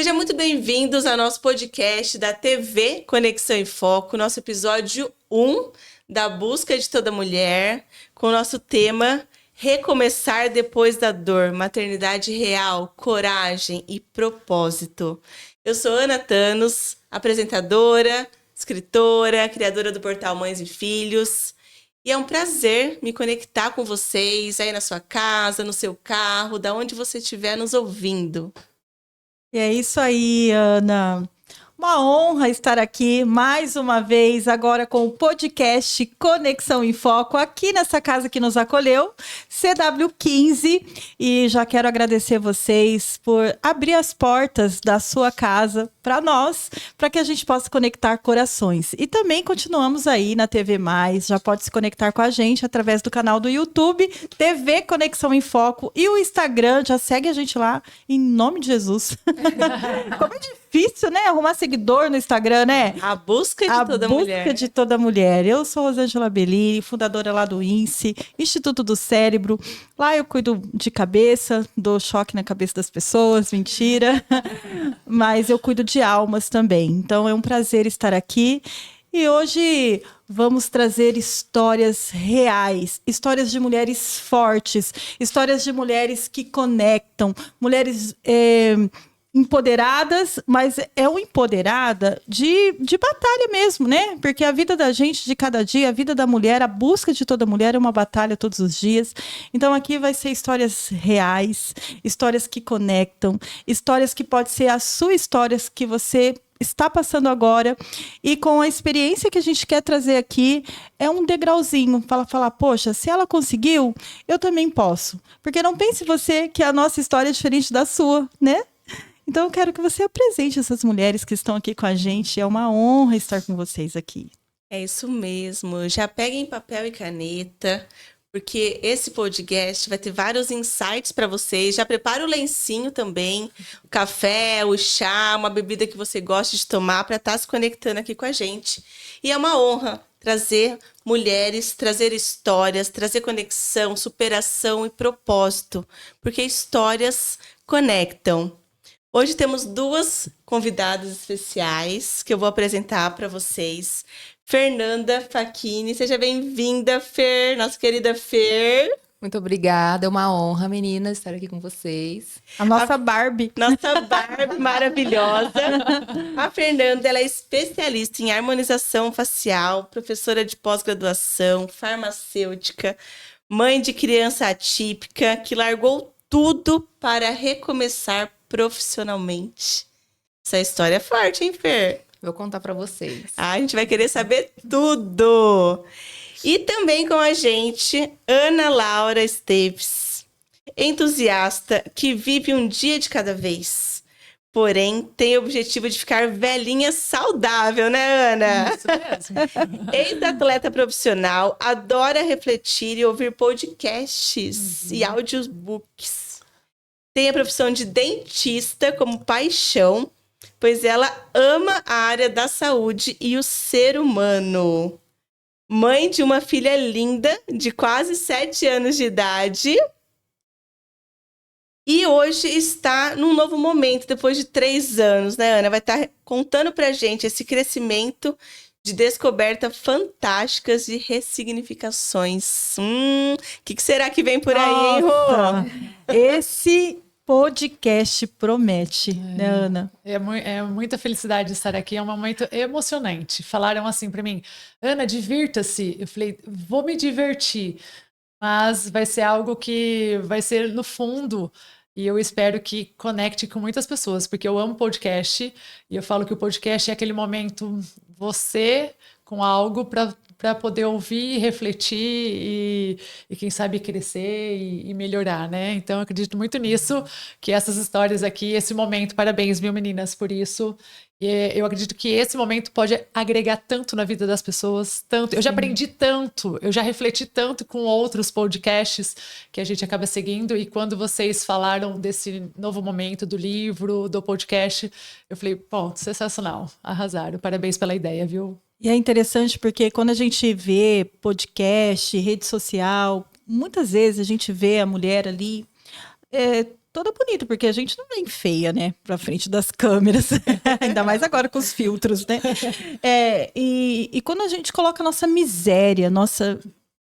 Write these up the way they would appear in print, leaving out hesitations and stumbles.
Sejam muito bem-vindos ao nosso podcast da TV Conexão em Foco, nosso episódio 1 da Busca de Toda Mulher, com o nosso tema Recomeçar Depois da Dor, Maternidade Real, Coragem e Propósito. Eu sou Ana Thanos, apresentadora, escritora, criadora do portal Mães e Filhos. E é um prazer me conectar com vocês aí na sua casa, no seu carro, da onde você estiver nos ouvindo. E é isso aí, Ana. Uma honra estar aqui mais uma vez, agora com o podcast Conexão em Foco, aqui nessa casa que nos acolheu, CW15. E já quero agradecer vocês por abrir as portas da sua casa para nós, para que a gente possa conectar corações. E também continuamos aí na TV+, já pode se conectar com a gente através do canal do YouTube, TV Conexão em Foco, e o Instagram, já segue a gente lá, em nome de Jesus. Como é difícil, né? Arrumar seguidor no Instagram, né? A busca de toda mulher. A busca de toda mulher. Eu sou Rosângela Bellini, fundadora lá do INSE, Instituto do Cérebro. Lá eu cuido de cabeça, dou choque na cabeça das pessoas, mentira. Mas eu cuido de almas também. Então é um prazer estar aqui. E hoje vamos trazer histórias reais, histórias de mulheres fortes, histórias de mulheres que conectam, mulheres empoderadas, mas é uma empoderada de batalha mesmo, né? Porque a vida da gente, de cada dia, a vida da mulher, a busca de toda mulher é uma batalha todos os dias. Então aqui vai ser histórias reais, histórias que conectam, histórias que pode ser a sua história que você está passando agora, e com a experiência que a gente quer trazer aqui, é um degrauzinho para falar, poxa, se ela conseguiu, eu também posso. Porque não pense você que a nossa história é diferente da sua, né? Então eu quero que você apresente essas mulheres que estão aqui com a gente, é uma honra estar com vocês aqui. É isso mesmo, já peguem papel e caneta, porque esse podcast vai ter vários insights para vocês. Já prepara o lencinho também, o café, o chá, uma bebida que você gosta de tomar para estar se conectando aqui com a gente. E é uma honra trazer mulheres, trazer histórias, trazer conexão, superação e propósito, porque histórias conectam. Hoje temos duas convidadas especiais que eu vou apresentar para vocês. Fernanda Facchini, seja bem-vinda, Fer, nossa querida Fer. Muito obrigada, é uma honra, meninas, estar aqui com vocês. A nossa Barbie. Nossa Barbie maravilhosa. A Fernanda, ela é especialista em harmonização facial, professora de pós-graduação, farmacêutica, mãe de criança atípica, que largou tudo para recomeçar profissionalmente. Essa história é forte, hein, Fer? Vou contar para vocês. A gente vai querer saber tudo. E também com a gente, Ana Laura Esteves, entusiasta que vive um dia de cada vez. Porém, tem o objetivo de ficar velhinha saudável, né, Ana? Isso mesmo. Ex-atleta profissional, adora refletir e ouvir podcasts e audiobooks. Tem a profissão de dentista como paixão, pois ela ama a área da saúde e o ser humano. Mãe de uma filha linda, de quase 7 anos de idade. E hoje está num novo momento, depois de 3 anos, né, Ana? Vai estar contando pra gente esse crescimento de descoberta fantásticas e ressignificações. Que será que vem por aí, hein, Rô? Esse podcast promete, né, Ana? É muita felicidade estar aqui, é um momento emocionante. Falaram assim para mim, Ana, divirta-se. Eu falei, vou me divertir, mas vai ser algo que vai ser no fundo, e eu espero que conecte com muitas pessoas, porque eu amo podcast, e eu falo que o podcast é aquele momento, você com algo para poder ouvir, refletir e quem sabe crescer e melhorar, né? Então eu acredito muito nisso, que essas histórias aqui, esse momento, parabéns, viu, meninas, por isso. E eu acredito que esse momento pode agregar tanto na vida das pessoas, tanto. Eu já aprendi tanto, eu já refleti tanto com outros podcasts que a gente acaba seguindo, e quando vocês falaram desse novo momento do livro, do podcast, eu falei, ponto, sensacional, arrasaram, parabéns pela ideia, viu? E é interessante porque quando a gente vê podcast, rede social, muitas vezes a gente vê a mulher ali toda bonita, porque a gente não vem feia, né, pra frente das câmeras, ainda mais agora com os filtros, né? E quando a gente coloca a nossa miséria,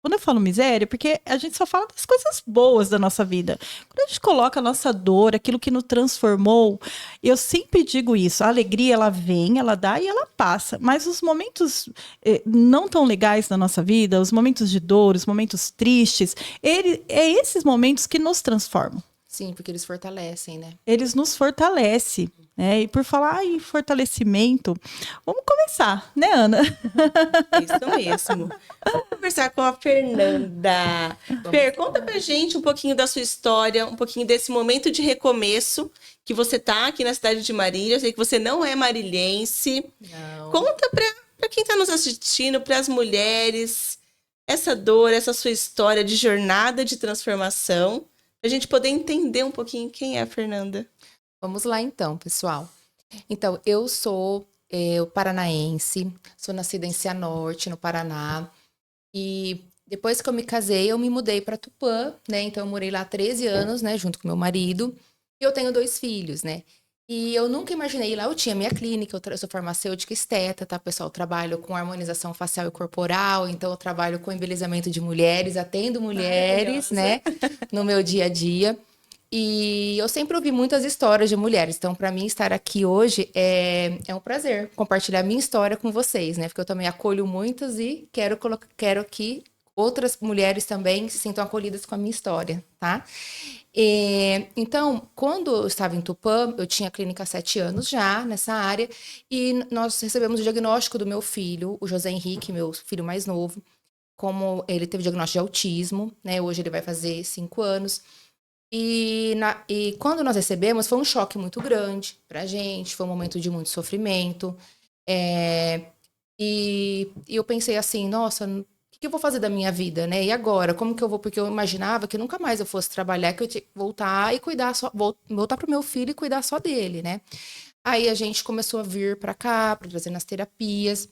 Quando eu falo miséria, porque a gente só fala das coisas boas da nossa vida. Quando a gente coloca a nossa dor, aquilo que nos transformou, eu sempre digo isso, a alegria, ela vem, ela dá e ela passa. Mas os momentos não tão legais da nossa vida, os momentos de dor, os momentos tristes, esses momentos que nos transformam. Sim, porque eles fortalecem, né? Eles nos fortalecem, né? E por falar em fortalecimento, vamos começar, né, Ana? É isso mesmo. Vamos conversar com a Fernanda. Fer, conta pra gente um pouquinho da sua história, um pouquinho desse momento de recomeço que você tá aqui na cidade de Marília. Eu sei que você não é marilhense. Não. Conta pra quem tá nos assistindo, pras mulheres, essa dor, essa sua história de jornada de transformação, pra gente poder entender um pouquinho quem é a Fernanda. Vamos lá então, pessoal. Então, eu sou paranaense, sou nascida em Cianorte, no Paraná. E depois que eu me casei, eu me mudei para Tupã, né? Então, eu morei lá 13 anos, né? Junto com meu marido. E eu tenho 2 filhos, né? E eu nunca imaginei, lá eu tinha minha clínica, eu sou farmacêutica esteta, tá, pessoal? Eu trabalho com harmonização facial e corporal, então eu trabalho com embelezamento de mulheres, atendo mulheres, né? No meu dia a dia. E eu sempre ouvi muitas histórias de mulheres, então para mim estar aqui hoje é um prazer compartilhar minha história com vocês, né? Porque eu também acolho muitas e quero que outras mulheres também se sintam acolhidas com a minha história, tá? Então, quando eu estava em Tupã, eu tinha clínica há 7 anos já nessa área, e nós recebemos o diagnóstico do meu filho, o José Henrique, meu filho mais novo, como ele teve diagnóstico de autismo, né? Hoje ele vai fazer 5 anos. E quando nós recebemos, foi um choque muito grande pra gente, foi um momento de muito sofrimento. E eu pensei assim, nossa, o que eu vou fazer da minha vida, né? E agora? Como que eu vou? Porque eu imaginava que nunca mais eu fosse trabalhar, que eu tinha que voltar e cuidar só, voltar pro meu filho e cuidar só dele, né? Aí a gente começou a vir para cá, para trazer nas terapias,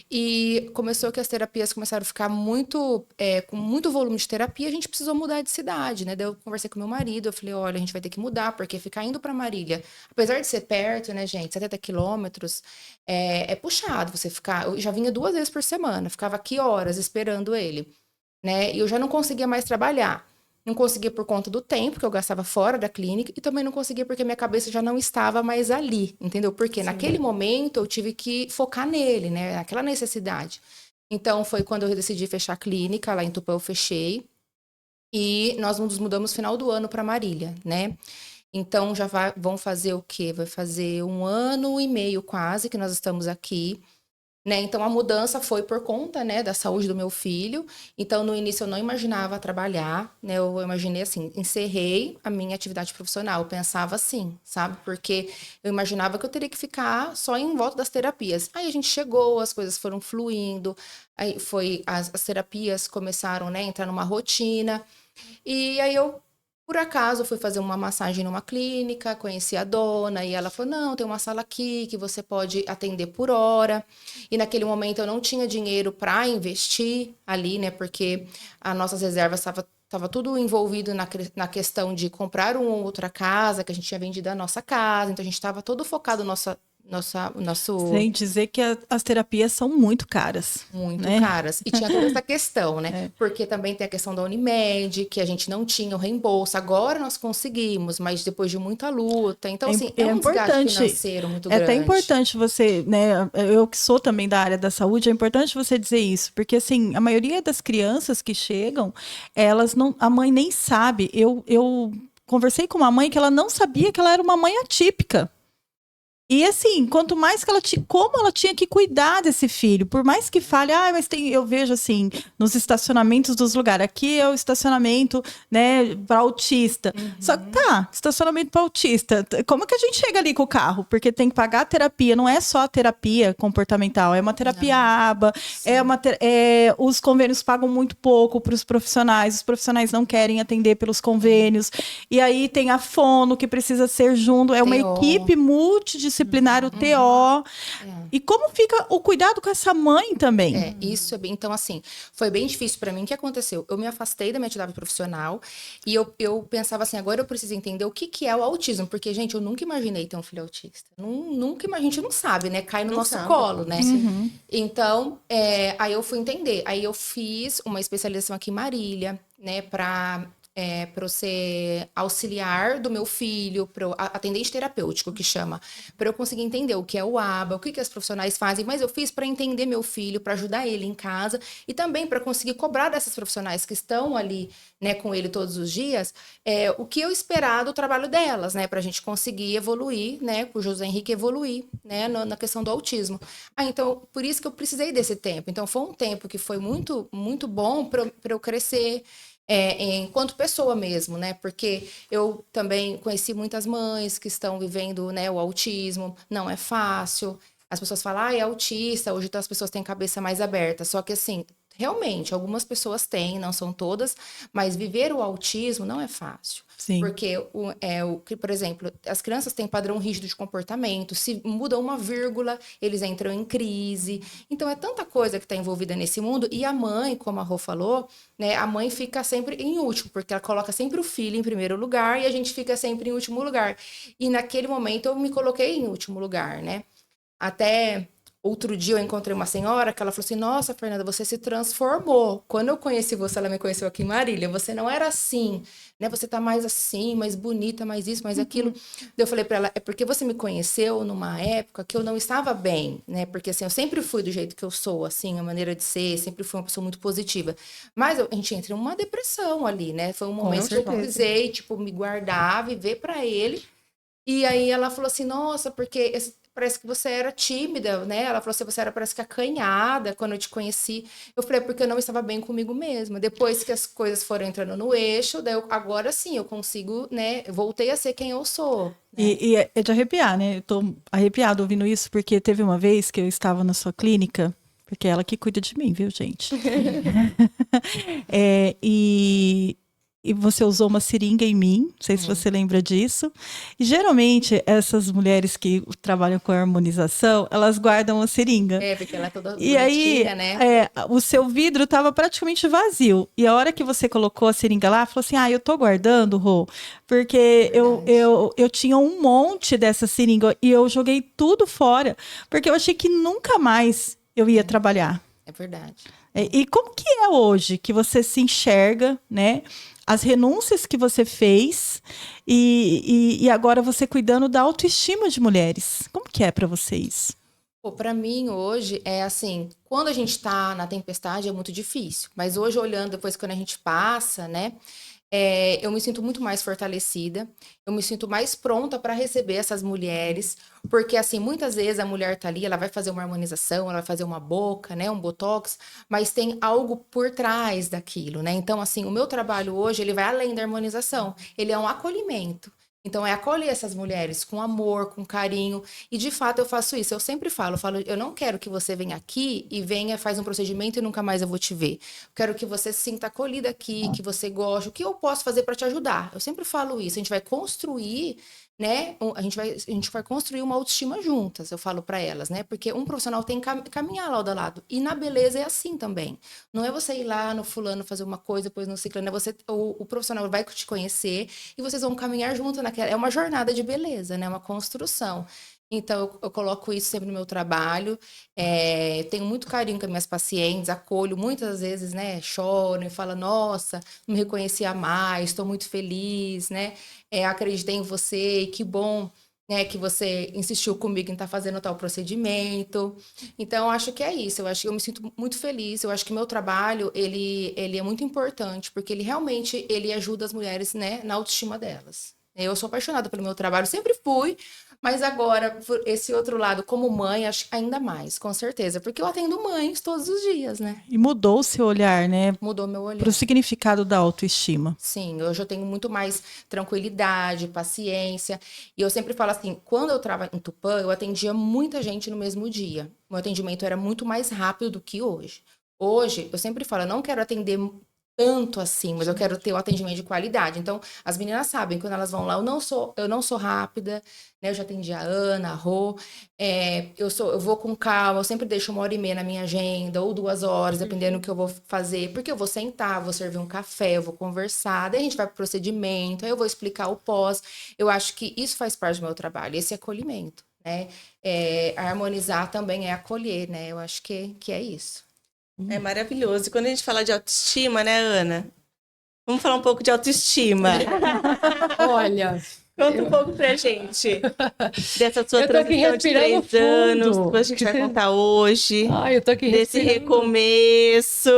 e começou que as terapias começaram a ficar com muito volume de terapia, a gente precisou mudar de cidade, né? Daí eu conversei com meu marido, eu falei, olha, a gente vai ter que mudar, porque ficar indo para Marília, apesar de ser perto, né, gente, 70 quilômetros, é puxado você ficar. Eu já vinha 2 vezes por semana, ficava aqui horas esperando ele, né? E eu já não conseguia mais trabalhar. Não conseguia por conta do tempo que eu gastava fora da clínica e também não conseguia porque minha cabeça já não estava mais ali, entendeu? Porque naquele momento eu tive que focar nele, né? Naquela necessidade. Então foi quando eu decidi fechar a clínica, lá em Tupã eu fechei e nós nos mudamos no final do ano para Marília, né? Então vão fazer o quê? Vai fazer 1 ano e meio quase que nós estamos aqui. Né? Então, a mudança foi por conta, né, da saúde do meu filho. Então, no início, eu não imaginava trabalhar, né? Eu imaginei assim, encerrei a minha atividade profissional. Eu pensava assim, sabe? Porque eu imaginava que eu teria que ficar só em volta das terapias. Aí a gente chegou, as coisas foram fluindo. Aí as terapias começaram, né, a entrar numa rotina. E aí por acaso, fui fazer uma massagem numa clínica, conheci a dona e ela falou, não, tem uma sala aqui que você pode atender por hora. E naquele momento eu não tinha dinheiro para investir ali, né? Porque as nossas reservas estava tudo envolvido na questão de comprar uma outra casa, que a gente tinha vendido a nossa casa. Então a gente estava todo focado no nosso... Sem dizer que as terapias são muito caras. Muito, né? caras. E tinha toda essa questão, né? Porque também tem a questão da Unimed, que a gente não tinha o reembolso. Agora nós conseguimos, mas depois de muita luta. Então, assim, é um desgaste financeiro muito grande. É até importante você, né? Eu que sou também da área da saúde, é importante você dizer isso. Porque, assim, a maioria das crianças que chegam, a mãe nem sabe. Eu conversei com uma mãe que ela não sabia que ela era uma mãe atípica. E assim, quanto mais que como ela tinha que cuidar desse filho, por mais que fale, mas eu vejo assim, nos estacionamentos dos lugares, aqui é o estacionamento, né, para autista. Só que estacionamento para autista, como que a gente chega ali com o carro? Porque tem que pagar a terapia, não é só a terapia comportamental, é uma terapia aba, os convênios pagam muito pouco para os profissionais não querem atender pelos convênios, e aí tem a fono que precisa ser junto, é uma equipe multidisciplinar multidisciplinar, o TO. E como fica o cuidado com essa mãe também? Isso é bem... Então, assim, foi bem difícil pra mim. O que aconteceu? Eu me afastei da minha atividade profissional e eu pensava assim, agora eu preciso entender o que é o autismo. Porque, gente, eu nunca imaginei ter um filho autista. Nunca, a gente não sabe, né? Cai no Não nosso sabe. colo, né? Então, aí eu fui entender. Aí eu fiz uma especialização aqui em Marília, né? Para eu ser auxiliar do meu filho, atendente terapêutico, que chama, para eu conseguir entender o que é o ABA, o que as profissionais fazem, mas eu fiz para entender meu filho, para ajudar ele em casa e também para conseguir cobrar dessas profissionais que estão ali, né, com ele todos os dias, o que eu esperar do trabalho delas, né, para a gente conseguir evoluir, né, o José Henrique evoluir, né, na questão do autismo. Então, por isso que eu precisei desse tempo. Então, foi um tempo que foi muito, muito bom para eu crescer, enquanto pessoa mesmo, né? Porque eu também conheci muitas mães que estão vivendo, né, o autismo, não é fácil. As pessoas falam, é autista, hoje as pessoas têm cabeça mais aberta. Só que, assim, realmente, algumas pessoas têm, não são todas, mas viver o autismo não é fácil. Sim. Porque, por exemplo, as crianças têm padrão rígido de comportamento, se muda uma vírgula, eles entram em crise. Então, é tanta coisa que está envolvida nesse mundo. E a mãe, como a Rô falou, né, a mãe fica sempre em último, porque ela coloca sempre o filho em primeiro lugar e a gente fica sempre em último lugar. E naquele momento eu me coloquei em último lugar, né? Até outro dia eu encontrei uma senhora que ela falou assim, nossa, Fernanda, você se transformou. Quando eu conheci você, ela me conheceu aqui em Marília, você não era assim, né? Você tá mais assim, mais bonita, mais isso, mais aquilo. Eu falei pra ela, é porque você me conheceu numa época que eu não estava bem, né? Porque assim, eu sempre fui do jeito que eu sou, assim, a maneira de ser, sempre fui uma pessoa muito positiva. Mas a gente entra em uma depressão ali, né? Foi um momento que eu precisei, tipo, me guardar, viver pra ele. E aí ela falou assim, nossa, porque parece que você era tímida, né? Ela falou assim, você era, parece que acanhada quando eu te conheci. Eu falei, porque eu não estava bem comigo mesma. Depois que as coisas foram entrando no eixo, daí agora sim, eu consigo, né? Voltei a ser quem eu sou. Né? E é de arrepiar, né? Eu tô arrepiada ouvindo isso, porque teve uma vez que eu estava na sua clínica, porque é ela que cuida de mim, viu, gente? E você usou uma seringa em mim, não sei se você lembra disso. E geralmente, essas mulheres que trabalham com harmonização, elas guardam a seringa. Porque ela é toda e aí, né? O seu vidro estava praticamente vazio. E a hora que você colocou a seringa lá, falou assim, eu tô guardando, Rô, porque eu tinha um monte dessa seringa e eu joguei tudo fora, porque eu achei que nunca mais eu ia trabalhar. É verdade. E como que é hoje que você se enxerga, né? As renúncias que você fez e agora você cuidando da autoestima de mulheres. Como que é para vocês? Para mim, hoje, é assim, quando a gente tá na tempestade é muito difícil. Mas hoje, olhando depois, quando a gente passa, né? Eu me sinto muito mais fortalecida, eu me sinto mais pronta para receber essas mulheres, porque assim, muitas vezes a mulher tá ali, ela vai fazer uma harmonização, ela vai fazer uma boca, né, um botox, mas tem algo por trás daquilo, né? Então, assim, o meu trabalho hoje, ele vai além da harmonização, ele é um acolhimento. Então, é acolher essas mulheres com amor, com carinho. E, de fato, eu faço isso. Eu sempre falo, eu não quero que você venha aqui e faz um procedimento e nunca mais eu vou te ver. Eu quero que você se sinta acolhida aqui, que você goste. O que eu posso fazer para te ajudar? Eu sempre falo isso. A gente vai construir, né? A gente vai construir uma autoestima juntas, eu falo para elas, né? Porque um profissional tem que caminhar lado a lado. E na beleza é assim também. Não é você ir lá no fulano fazer uma coisa, depois no ciclano. O profissional vai te conhecer e vocês vão caminhar junto naquela. É uma jornada de beleza, né? Uma construção. Então, eu coloco isso sempre no meu trabalho. Tenho muito carinho com as minhas pacientes, acolho muitas vezes, né? Choram e falam, nossa, não me reconhecia mais, estou muito feliz, né? Acreditei em você e que bom, né, que você insistiu comigo em estar fazendo tal procedimento. Então, eu acho que é isso. Eu acho que eu me sinto muito feliz. Eu acho que meu trabalho, ele é muito importante, porque ele realmente ajuda as mulheres, né, na autoestima delas. Eu sou apaixonada pelo meu trabalho, sempre fui, mas agora, por esse outro lado, como mãe, acho ainda mais, com certeza. Porque eu atendo mães todos os dias, né? E mudou o seu olhar, né? Mudou meu olhar. Para o significado da autoestima. Sim, hoje eu tenho muito mais tranquilidade, paciência. E eu sempre falo assim, quando eu trabalhava em Tupã, eu atendia muita gente no mesmo dia. O meu atendimento era muito mais rápido do que hoje. Hoje, eu sempre falo, eu não quero atender tanto assim, mas eu quero ter o atendimento de qualidade. Então, as meninas sabem, quando elas vão lá, eu não sou rápida, né? Eu já atendi a Ana, a Rô, eu vou com calma, eu sempre deixo 1h30 na minha agenda, ou 2 horas, dependendo do que eu vou fazer, porque eu vou sentar, vou servir um café, eu vou conversar, daí a gente vai pro procedimento, aí eu vou explicar o pós. Eu acho que isso faz parte do meu trabalho, esse acolhimento, né? Harmonizar também é acolher, né? Eu acho que é isso. É maravilhoso. E quando a gente fala de autoestima, né, Ana? Vamos falar um pouco de autoestima. Olha, Conta um pouco pra gente dessa sua eu tô aqui transição de respirando 3 anos, fundo. que a gente vai contar hoje. Ai, eu tô aqui Desse respirando. recomeço.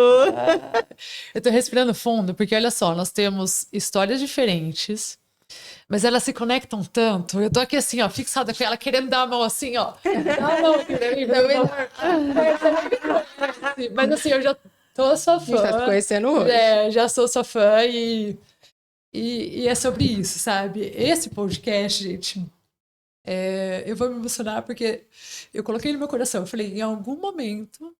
Eu tô respirando fundo, porque olha só, nós temos histórias diferentes, mas elas se conectam tanto. Eu tô aqui assim, ó, fixada com ela, querendo dar a mão assim, ó. Dá a mão, querendo mas assim, eu já tô sua A gente tá se fã. conhecendo hoje. Já sou sua fã e é sobre isso, sabe? Esse podcast, gente, eu vou me emocionar porque eu coloquei no meu coração. Eu falei, em algum momento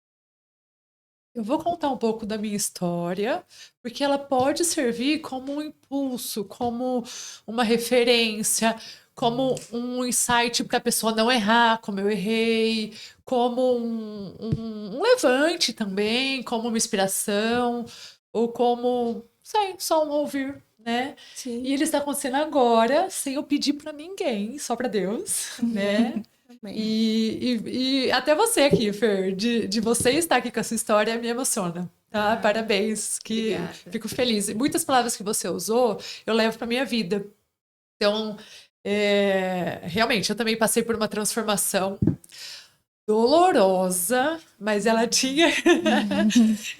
eu vou contar um pouco da minha história, porque ela pode servir como um impulso, como uma referência, como um insight para a pessoa não errar, como eu errei, como um levante também, como uma inspiração, ou como, sei, só um ouvir, né? Sim. E ele está acontecendo agora, sem eu pedir para ninguém, só para Deus, né? E até você aqui, Fer, de você estar aqui com essa história me emociona, tá? Parabéns, que Obrigada. fico feliz. E muitas palavras que você usou, eu levo para minha vida. Então, realmente, eu também passei por uma transformação dolorosa, mas ela tinha...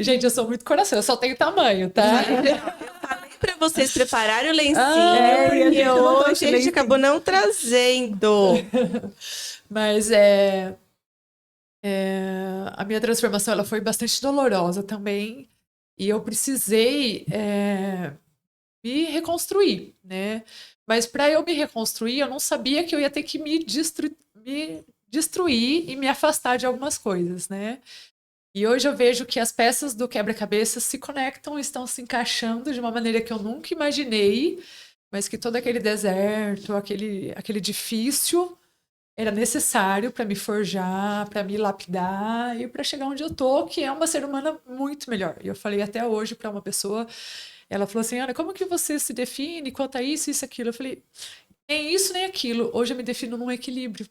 Gente, eu sou muito coração, eu só tenho tamanho, tá? Pra vocês prepararem o lencinho, e a porque gente não hoje trouxe a gente lencinho. acabou não trazendo. Mas a minha transformação ela foi bastante dolorosa também. E eu precisei me reconstruir, né? Mas para eu me reconstruir, eu não sabia que eu ia ter que me destruir e me afastar de algumas coisas, né? E hoje eu vejo que as peças do quebra-cabeça se conectam, estão se encaixando de uma maneira que eu nunca imaginei, mas que todo aquele deserto, aquele edifício era necessário para me forjar, para me lapidar e para chegar onde eu tô, que é uma ser humana muito melhor. E eu falei até hoje para uma pessoa, ela falou assim, Ana, como que você se define quanto a isso, isso, aquilo? Eu falei, nem isso, nem aquilo. Hoje eu me defino num equilíbrio.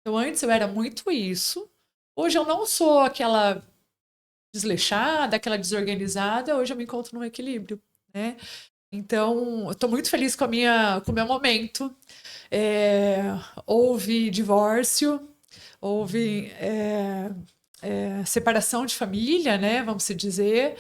Então antes eu era muito isso, hoje eu não sou aquela desleixada, aquela desorganizada, hoje eu me encontro num equilíbrio, né? Então, eu estou muito feliz com o meu momento. Houve divórcio, houve separação de família, né? Vamos se dizer.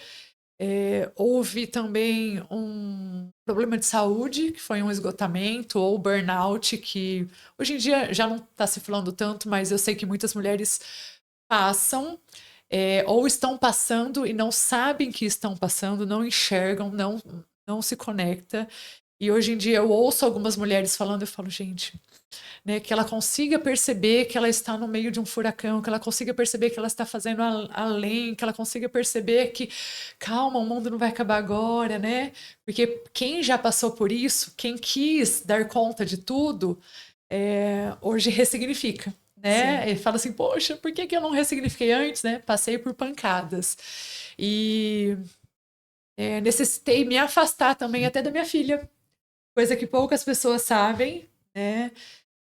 Houve também um problema de saúde, que foi um esgotamento ou burnout, que hoje em dia já não está se falando tanto, mas eu sei que muitas mulheres passam. Ou estão passando e não sabem que estão passando, não enxergam, não se conecta. E hoje em dia eu ouço algumas mulheres falando, eu falo, gente, né, que ela consiga perceber que ela está no meio de um furacão, que ela consiga perceber que ela está fazendo além, que ela consiga perceber que, calma, o mundo não vai acabar agora, né? Porque quem já passou por isso, quem quis dar conta de tudo, hoje ressignifica. Né? E fala assim, poxa, por que eu não ressignifiquei antes, né? Passei por pancadas. E necessitei me afastar também até da minha filha, coisa que poucas pessoas sabem, né?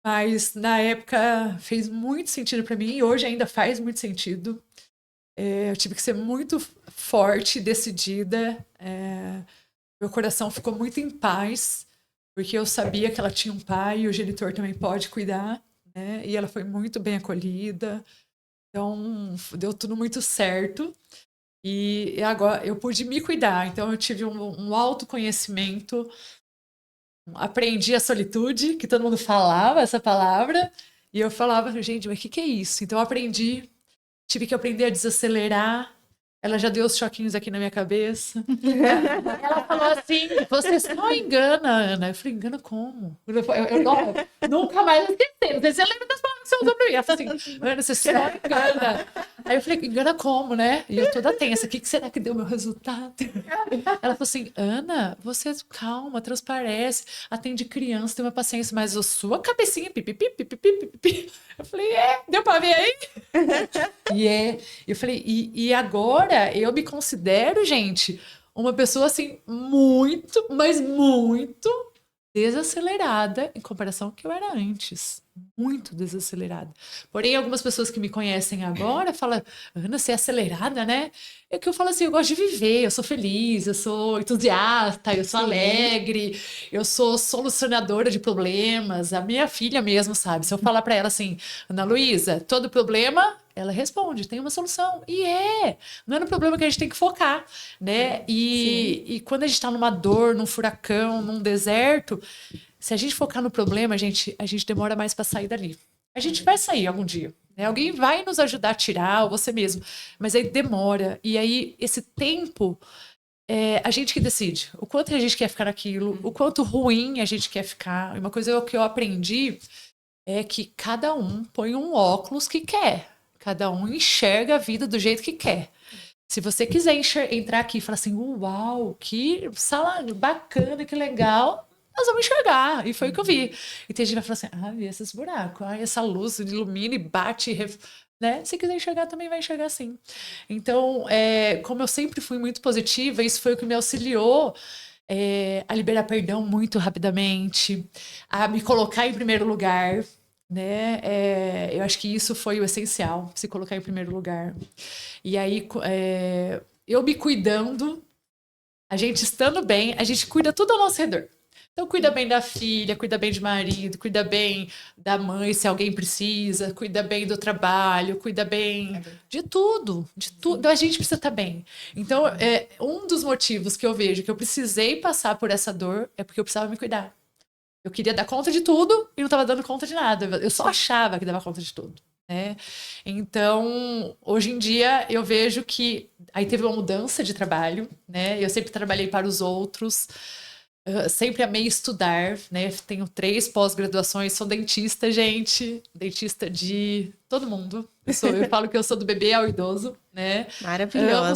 Mas na época fez muito sentido para mim e hoje ainda faz muito sentido. Eu tive que ser muito forte, decidida. Meu coração ficou muito em paz, porque eu sabia que ela tinha um pai e o genitor também pode cuidar. Né? E ela foi muito bem acolhida, então deu tudo muito certo. E agora eu pude me cuidar, então eu tive um autoconhecimento, aprendi a solitude, que todo mundo falava essa palavra, e eu falava, gente, mas o que é isso? Então eu aprendi, tive que aprender a desacelerar. Ela já deu os choquinhos aqui na minha cabeça. Ela falou assim, você só engana, Ana. Eu falei, engana como? Eu nunca mais esqueci. Não sei se você lembra das palavras você usou pra mim? Ela falou assim, Ana, você só engana. Aí eu falei, engana como, né? E eu toda tensa, o que será que deu meu resultado? Ela falou assim, Ana, você calma, transparece, atende criança, tem uma paciência, mas a sua cabecinha, pipipi, pipipi, pipipi. Eu falei, deu pra ver aí? Eu falei, e agora eu me considero, gente, uma pessoa assim, muito, mas muito desacelerada em comparação ao que eu era antes. Muito desacelerada. Porém, algumas pessoas que me conhecem agora falam, Ana, você é acelerada, né? É que eu falo assim, eu gosto de viver, eu sou feliz, eu sou entusiasta, eu sou alegre, eu sou solucionadora de problemas. A minha filha mesmo sabe. Se eu falar para ela assim, Ana Luísa, todo problema, ela responde, tem uma solução. Não é no problema que a gente tem que focar, né? E quando a gente está numa dor, num furacão, num deserto, se a gente focar no problema, a gente demora mais para sair dali. A gente vai sair algum dia, né? Alguém vai nos ajudar a tirar, ou você mesmo. Mas aí demora. E aí, esse tempo, a gente que decide. O quanto a gente quer ficar naquilo, o quanto ruim a gente quer ficar. Uma coisa que eu aprendi é que cada um põe um óculos que quer. Cada um enxerga a vida do jeito que quer. Se você quiser entrar aqui e falar assim, uau, que sala bacana, que legal, nós vamos enxergar. E foi o que eu vi. E tem gente que vai falar assim, e esses buracos, essa luz ilumina e bate, né? Se quiser enxergar, também vai enxergar sim. Então, como eu sempre fui muito positiva, isso foi o que me auxiliou a liberar perdão muito rapidamente, a me colocar em primeiro lugar, né? Eu acho que isso foi o essencial, se colocar em primeiro lugar. E aí, eu me cuidando, a gente estando bem, a gente cuida tudo ao nosso redor. Então, cuida bem da filha, cuida bem de marido, cuida bem da mãe, se alguém precisa, cuida bem do trabalho, cuida bem de tudo, de tudo. A gente precisa estar bem. Então, um dos motivos que eu vejo que eu precisei passar por essa dor é porque eu precisava me cuidar. Eu queria dar conta de tudo e não estava dando conta de nada. Eu só achava que dava conta de tudo, né? Então, hoje em dia, eu vejo que aí teve uma mudança de trabalho, né? Eu sempre trabalhei para os outros. Eu sempre amei estudar, né? Tenho 3 pós-graduações, sou dentista, gente. Dentista de todo mundo. Eu falo que eu sou do bebê ao idoso, né? Maravilhosa. Amo um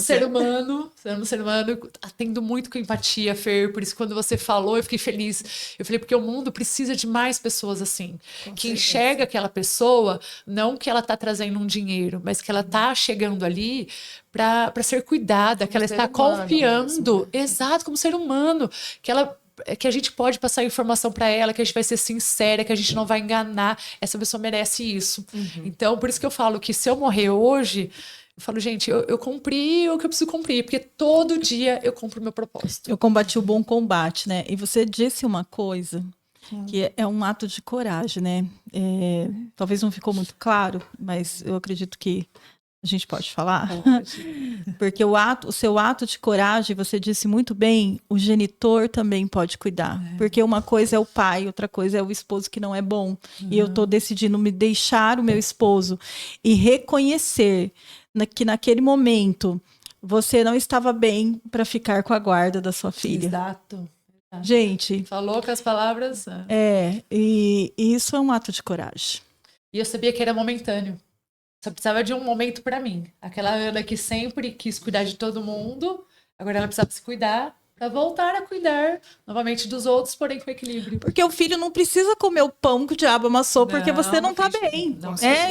ser humano, atendo muito com empatia, Fer, por isso quando você falou, eu fiquei feliz. Eu falei, porque o mundo precisa de mais pessoas assim, que enxerga aquela pessoa, não que ela está trazendo um dinheiro, mas que ela está chegando ali para ser cuidada, que ela está confiando, exato, como ser humano, que a gente pode passar informação para ela, que a gente vai ser sincera, que a gente não vai enganar. Essa pessoa merece isso. Então, por isso que eu falo que se eu morrer hoje, eu falo, gente, eu cumpri o que eu preciso cumprir, porque todo dia eu cumpro o meu propósito. Eu combati o bom combate, né? E você disse uma coisa que é um ato de coragem, né? Talvez não ficou muito claro, mas eu acredito que a gente pode falar? Porque o seu ato de coragem, você disse muito bem, o genitor também pode cuidar. Porque uma coisa é o pai, outra coisa é o esposo que não é bom. E eu estou decidindo me deixar o meu esposo e reconhecer que naquele momento você não estava bem para ficar com a guarda da sua filha. Exato. Gente. Falou com as palavras. E isso é um ato de coragem. E eu sabia que era momentâneo. Só precisava de um momento para mim. Aquela Ana que sempre quis cuidar de todo mundo, agora ela precisava se cuidar para voltar a cuidar novamente dos outros, porém com equilíbrio. Porque o filho não precisa comer o pão que o diabo amassou, porque você não está bem.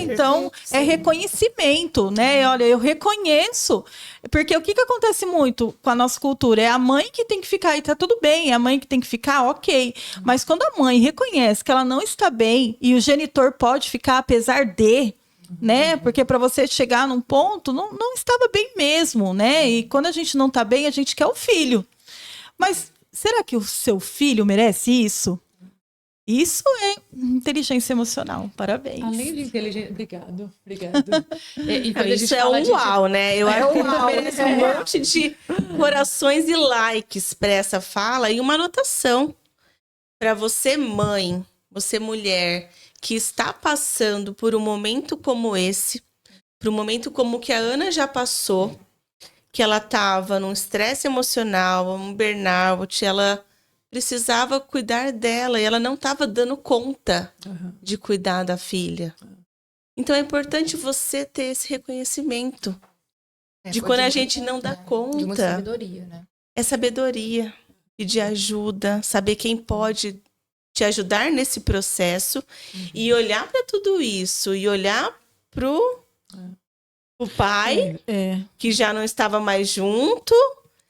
Então, é reconhecimento, né? Olha, eu reconheço. Porque o que acontece muito com a nossa cultura? É a mãe que tem que ficar, e tá tudo bem, é a mãe que tem que ficar, ok. Mas quando a mãe reconhece que ela não está bem e o genitor pode ficar apesar de, né? Porque para você chegar num ponto, não estava bem mesmo, né? E quando a gente não está bem, a gente quer o filho. Mas será que o seu filho merece isso? Isso é inteligência emocional. Parabéns. Além de inteligência... Obrigado. Isso é um uau, né? Eu acho que merece um monte de corações e likes para essa fala e uma anotação para você, mãe, você, mulher, que está passando por um momento como esse, por um momento como o que a Ana já passou, que ela estava num estresse emocional, um burnout, ela precisava cuidar dela e ela não estava dando conta de cuidar da filha. Então é importante você ter esse reconhecimento de Foi quando a gente não dá de muita conta. sabedoria, né? É sabedoria, pedir ajuda, saber quem pode te ajudar nesse processo e olhar para tudo isso e olhar pro pai que já não estava mais junto.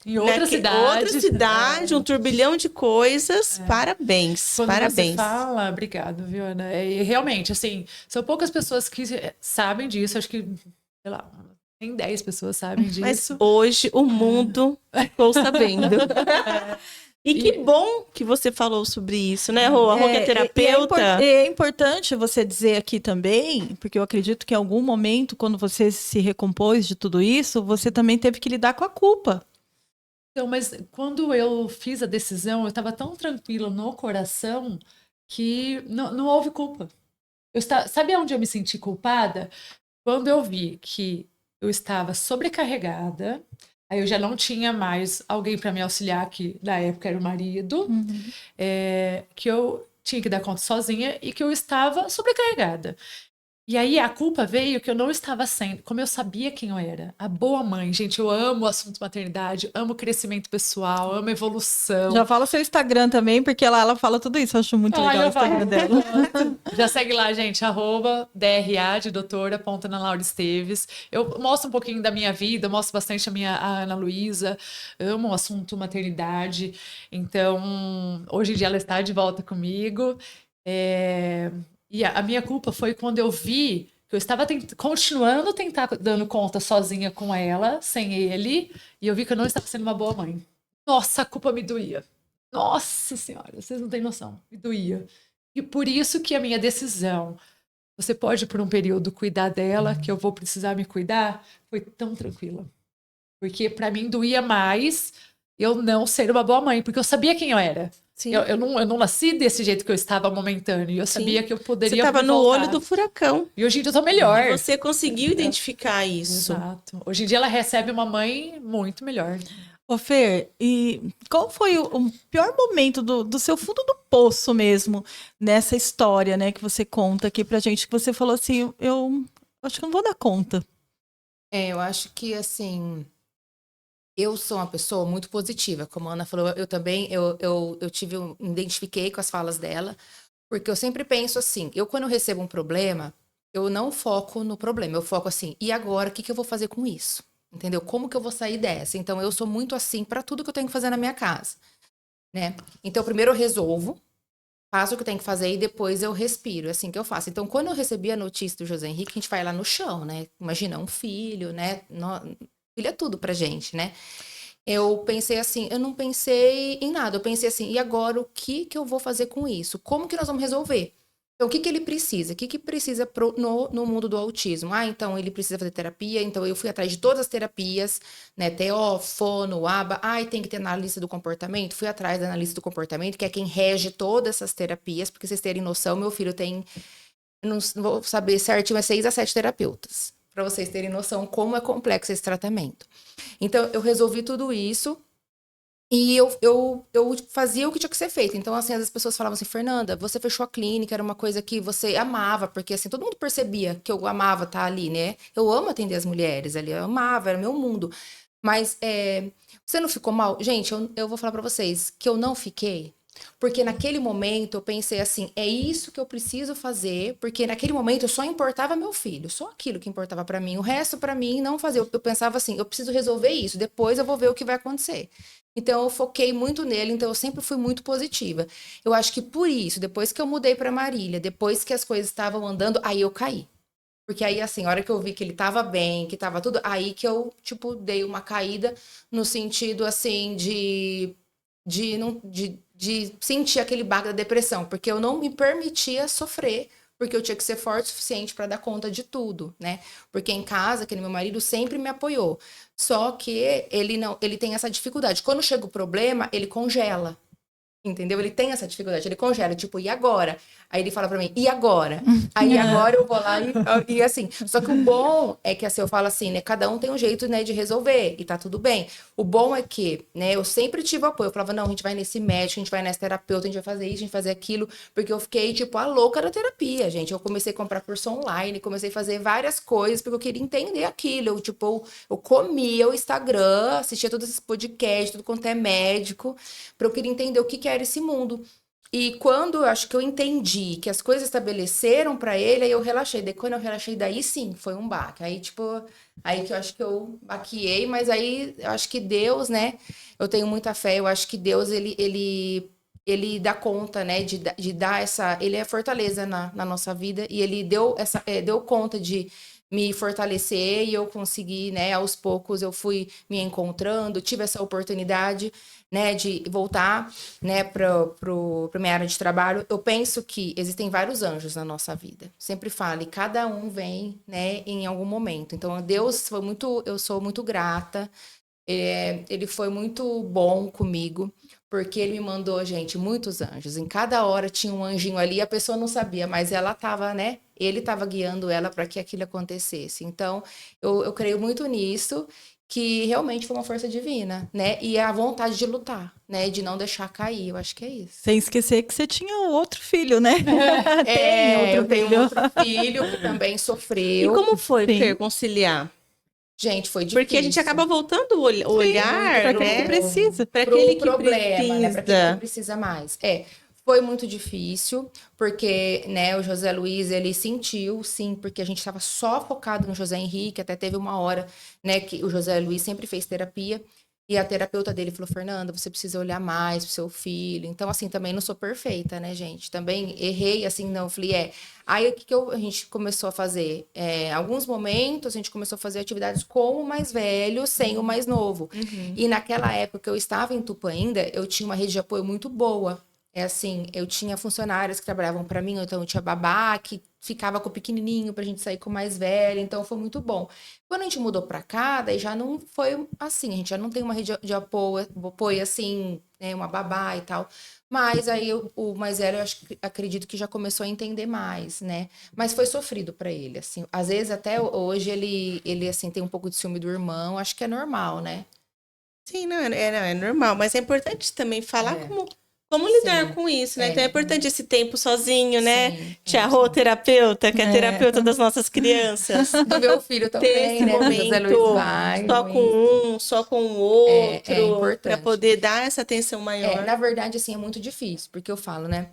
Em outra Outra cidade, um turbilhão de coisas. Parabéns, Quando parabéns. você fala, obrigado, viu, Ana? E realmente, assim, são poucas pessoas que sabem disso. Acho que, sei lá, nem 10 pessoas sabem Mas disso. hoje o mundo ficou sabendo. E que bom que você falou sobre isso, né, Rô? A Rô que é terapeuta. É importante você dizer aqui também, porque eu acredito que em algum momento, quando você se recompôs de tudo isso, você também teve que lidar com a culpa. Então, mas quando eu fiz a decisão, eu estava tão tranquila no coração que não houve culpa. Sabe onde eu me senti culpada? Quando eu vi que eu estava sobrecarregada, aí eu já não tinha mais alguém para me auxiliar, que na época era o marido, que eu tinha que dar conta sozinha e que eu estava sobrecarregada. E aí a culpa veio que eu não estava sendo, como eu sabia quem eu era, a boa mãe. Gente, eu amo o assunto maternidade, amo crescimento pessoal, amo evolução. Já fala seu Instagram também, porque lá ela fala tudo isso. Eu acho muito legal o Instagram dela. Já segue lá, gente, @DRA de doutora, Ana Laura Esteves. Eu mostro um pouquinho da minha vida, mostro bastante a Ana Luísa, amo o assunto maternidade. Então, hoje em dia ela está de volta comigo. E a minha culpa foi quando eu vi que eu estava continuando a tentar dando conta sozinha com ela, sem ele, e eu vi que eu não estava sendo uma boa mãe. Nossa, a culpa me doía. Nossa Senhora, vocês não têm noção, me doía. E por isso que a minha decisão, você pode por um período cuidar dela, que eu vou precisar me cuidar, foi tão tranquila. Porque para mim doía mais eu não ser uma boa mãe, porque eu sabia quem eu era. Sim. Eu não nasci desse jeito que eu estava momentâneo. E eu sabia que eu poderia. Você estava no voltar. olho do furacão. E hoje em dia eu tô melhor. E você conseguiu identificar isso. Exato. Hoje em dia ela recebe uma mãe muito melhor. Ô Fer, e qual foi o pior momento do seu fundo do poço mesmo, nessa história, né, que você conta aqui pra gente, que você falou assim, eu acho que não vou dar conta. Eu acho que, assim, eu sou uma pessoa muito positiva, como a Ana falou, eu também, me identifiquei com as falas dela, porque eu sempre penso assim, quando eu recebo um problema, eu não foco no problema, eu foco assim, e agora, o que eu vou fazer com isso? Entendeu? Como que eu vou sair dessa? Então, eu sou muito assim para tudo que eu tenho que fazer na minha casa, né? Então, primeiro eu resolvo, faço o que eu tenho que fazer e depois eu respiro, é assim que eu faço. Então, quando eu recebi a notícia do José Henrique, a gente vai lá no chão, né? Imagina, um filho, né? Filho é tudo pra gente, né? Eu pensei assim, eu não pensei em nada, eu pensei assim, e agora o que eu vou fazer com isso? Como que nós vamos resolver? Então, o que ele precisa? O que precisa no mundo do autismo? Então, ele precisa fazer terapia. Então, eu fui atrás de todas as terapias, né? TO, fono, ABA. Tem que ter analista do comportamento. Fui atrás da analista do comportamento, que é quem rege todas essas terapias. Porque vocês terem noção, meu filho tem, não vou saber certinho, mas 6 a 7 terapeutas. Para vocês terem noção como é complexo esse tratamento. Então, eu resolvi tudo isso. E eu fazia o que tinha que ser feito. Então, assim, as pessoas falavam assim, Fernanda, você fechou a clínica, era uma coisa que você amava, porque, assim, todo mundo percebia que eu amava estar ali, né? Eu amo atender as mulheres ali, eu amava, era meu mundo. Mas, você não ficou mal? Gente, eu vou falar pra vocês que eu não fiquei, porque naquele momento eu pensei assim, é isso que eu preciso fazer, porque naquele momento eu só importava meu filho, só aquilo que importava pra mim, o resto pra mim não fazia. Eu pensava assim, eu preciso resolver isso, depois eu vou ver o que vai acontecer. Então, eu foquei muito nele, então eu sempre fui muito positiva. Eu acho que por isso, depois que eu mudei para Marília, depois que as coisas estavam andando, aí eu caí. Porque aí, assim, a hora que eu vi que ele tava bem, que tava tudo, aí que eu, tipo, dei uma caída no sentido, assim, de sentir aquele baque da depressão, porque eu não me permitia sofrer, porque eu tinha que ser forte o suficiente para dar conta de tudo, né? Porque em casa, aquele meu marido sempre me apoiou. Só que ele tem essa dificuldade. Quando chega o problema, ele congela. Entendeu? Ele tem essa dificuldade, ele congela, tipo, e agora? Aí ele fala pra mim, e agora? Aí agora eu vou lá e assim. Só que o bom é que assim, eu falo assim, né? Cada um tem um jeito, né, de resolver e tá tudo bem. O bom é que, né, eu sempre tive apoio. Eu falava, não, a gente vai nesse médico, a gente vai nesse terapeuta, a gente vai fazer isso, a gente vai fazer aquilo. Porque eu fiquei, tipo, a louca da terapia, gente. Eu comecei a comprar curso online, comecei a fazer várias coisas, porque eu queria entender aquilo. Eu, tipo, eu comia o Instagram, assistia todos esses podcasts, tudo quanto é médico, pra eu querer entender o que era esse mundo. E quando eu acho que eu entendi que as coisas estabeleceram pra ele, aí eu relaxei. Daí quando eu relaxei, daí sim, foi um baque. Aí, tipo, aí que eu acho que eu baqueei, mas aí eu acho que Deus, né? Eu tenho muita fé, eu acho que Deus, ele dá conta, né, de dar essa... Ele é fortaleza na nossa vida e ele deu conta de me fortalecer e eu consegui, né, aos poucos eu fui me encontrando, tive essa oportunidade, né, de voltar, né, para minha área de trabalho. Eu penso que existem vários anjos na nossa vida. Sempre falo, e cada um vem, né, em algum momento. Então, Deus foi muito, eu sou muito grata. Ele foi muito bom comigo, porque ele me mandou, gente, muitos anjos. Em cada hora tinha um anjinho ali, a pessoa não sabia, mas ela estava, né? Ele estava guiando ela para que aquilo acontecesse. Então, eu creio muito nisso, que realmente foi uma força divina, né? E a vontade de lutar, né? De não deixar cair. Eu acho que é isso. Sem esquecer que você tinha outro filho, né? Eu tenho outro filho que também E sofreu. como foi, Sim. Fer, conciliar? Gente, foi difícil. Porque a gente acaba voltando o olhar, Para aquele né? que precisa. Para Pro aquele que problema, né? Para aquele que precisa. precisa mais. Foi muito difícil, porque, né, o José Luiz, ele sentiu, sim, porque a gente estava só focado no José Henrique, até teve uma hora, né, que o José Luiz sempre fez terapia, e a terapeuta dele falou, Fernanda, você precisa olhar mais pro seu filho. Então, assim, também não sou perfeita, né, gente? Também errei, assim, não, falei, Aí, o que a gente começou a fazer? Alguns momentos, a gente começou a fazer atividades com o mais velho, sem o mais novo. E naquela época que eu estava em Tupã ainda, eu tinha uma rede de apoio muito boa. Assim, eu tinha funcionárias que trabalhavam para mim, então eu tinha babá que ficava com o pequenininho pra gente sair com o mais velho, então foi muito bom. Quando a gente mudou pra cá, daí já não foi assim, a gente já não tem uma rede de apoio assim, né, uma babá e tal. Mas aí o mais velho, acredito que já começou a entender mais, né? Mas foi sofrido pra ele, assim. Às vezes até hoje ele assim tem um pouco de ciúme do irmão, acho que é normal, né? Sim, não, é normal, mas é importante também falar É. como lidar Sim. com isso, né? Então é importante esse tempo sozinho, né? Sim, Tia Rô, terapeuta, que é É. terapeuta das nossas crianças. Do meu filho Ter também, esse né? Do José Luiz momento vai. só com um, só com o outro, É importante. para poder dar essa atenção maior. Na verdade, assim, é muito difícil, porque eu falo, né?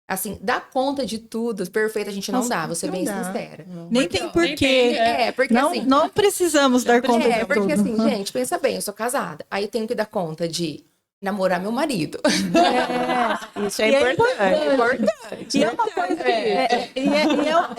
Assim, dar conta de tudo, perfeito, a gente não dá, vou ser Não bem dá. sincera. Nem Porque, tem ó, porquê. porque Não, assim, não precisamos dar conta de porque tudo. assim, gente, pensa bem, eu sou casada, aí tenho que dar conta de namorar meu marido. Isso é E é importante. E é uma coisa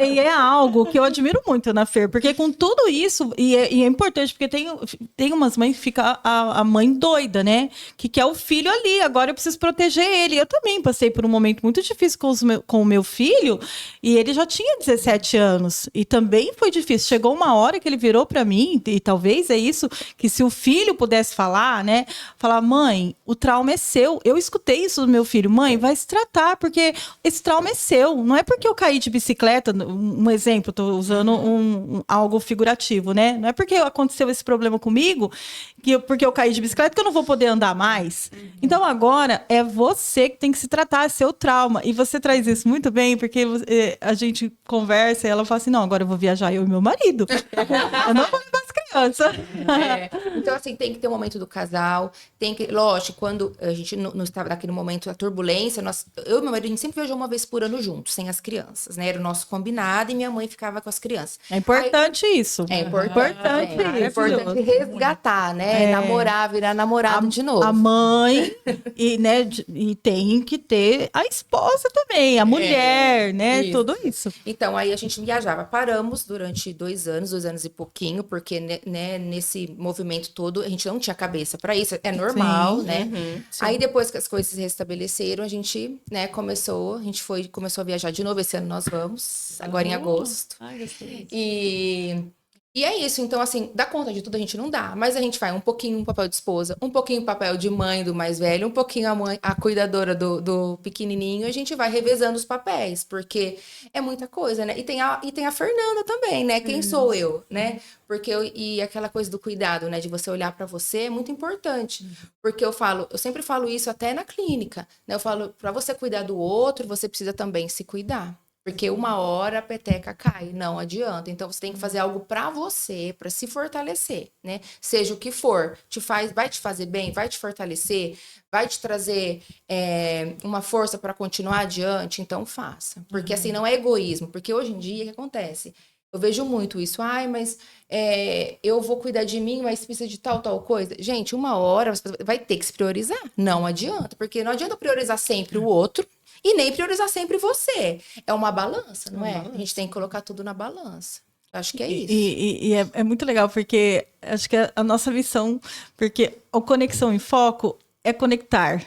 e é algo que eu admiro muito na Fer, porque com tudo isso, e é importante, porque tem umas mães que fica a mãe doida, né? Que quer o filho ali, agora eu preciso proteger ele. Eu também passei por um momento muito difícil com o meu filho, e ele já tinha 17 anos, e também foi difícil. Chegou uma hora que ele virou para mim, e talvez é isso, que se o filho pudesse falar, né? Falar, mãe, o trauma é seu. Eu escutei isso do meu filho. Mãe, vai se tratar, porque esse trauma é seu. Não é porque eu caí de bicicleta, um exemplo, estou usando algo figurativo, né? Não é porque aconteceu esse problema comigo, porque eu caí de bicicleta, que eu não vou poder andar mais. Então agora é você que tem que se tratar, é seu trauma. E você traz isso muito bem, porque a gente conversa e ela fala assim, não, agora eu vou viajar eu e meu marido. Eu não vou levar as crianças. Então, assim, tem que ter um momento do casal, tem que, lógico, quando a gente não estava naquele momento, a turbulência, eu e meu marido, a gente sempre viajou uma vez por ano juntos, sem as crianças, né? Era o nosso combinado e minha mãe ficava com as crianças. É importante isso. É importante, é importante resgatar, né? Namorar, virar namorado de novo. A mãe e tem que ter a esposa também, a mulher, né? isso. Tudo isso. Então, aí a gente viajava. Paramos durante 2 anos e pouquinho, porque né, nesse movimento todo, a gente não tinha cabeça para isso. É normal, né? Aí, depois que as coisas se restabeleceram, a gente, né, começou a viajar de novo. Esse ano nós vamos, agora em agosto. Ai, gostei. E é isso, então assim, dar conta de tudo a gente não dá, mas a gente vai um pouquinho o papel de esposa, um pouquinho o papel de mãe do mais velho, um pouquinho a cuidadora do pequenininho, a gente vai revezando os papéis, porque é muita coisa, né? E tem a Fernanda também, né? Quem sou eu, né? Porque e aquela coisa do cuidado, né? De você olhar para você é muito importante, porque eu sempre falo isso até na clínica, né? Eu falo, para você cuidar do outro, você precisa também se cuidar. Porque uma hora a peteca cai, não adianta. Então você tem que fazer algo para você, para se fortalecer, né? Seja o que for, vai te fazer bem, vai te fortalecer, vai te trazer uma força para continuar adiante, então faça. Porque assim, não é egoísmo. Porque hoje em dia, o que acontece? Eu vejo muito isso. Ai, mas eu vou cuidar de mim, mas precisa de tal coisa. Gente, uma hora você vai ter que se priorizar. Não adianta, porque não adianta priorizar sempre o outro. E nem priorizar sempre você. É uma balança, não é? A gente tem que colocar tudo na balança. Acho que é isso. E é muito legal, porque acho que a nossa missão, porque o Conexão em Foco é conectar.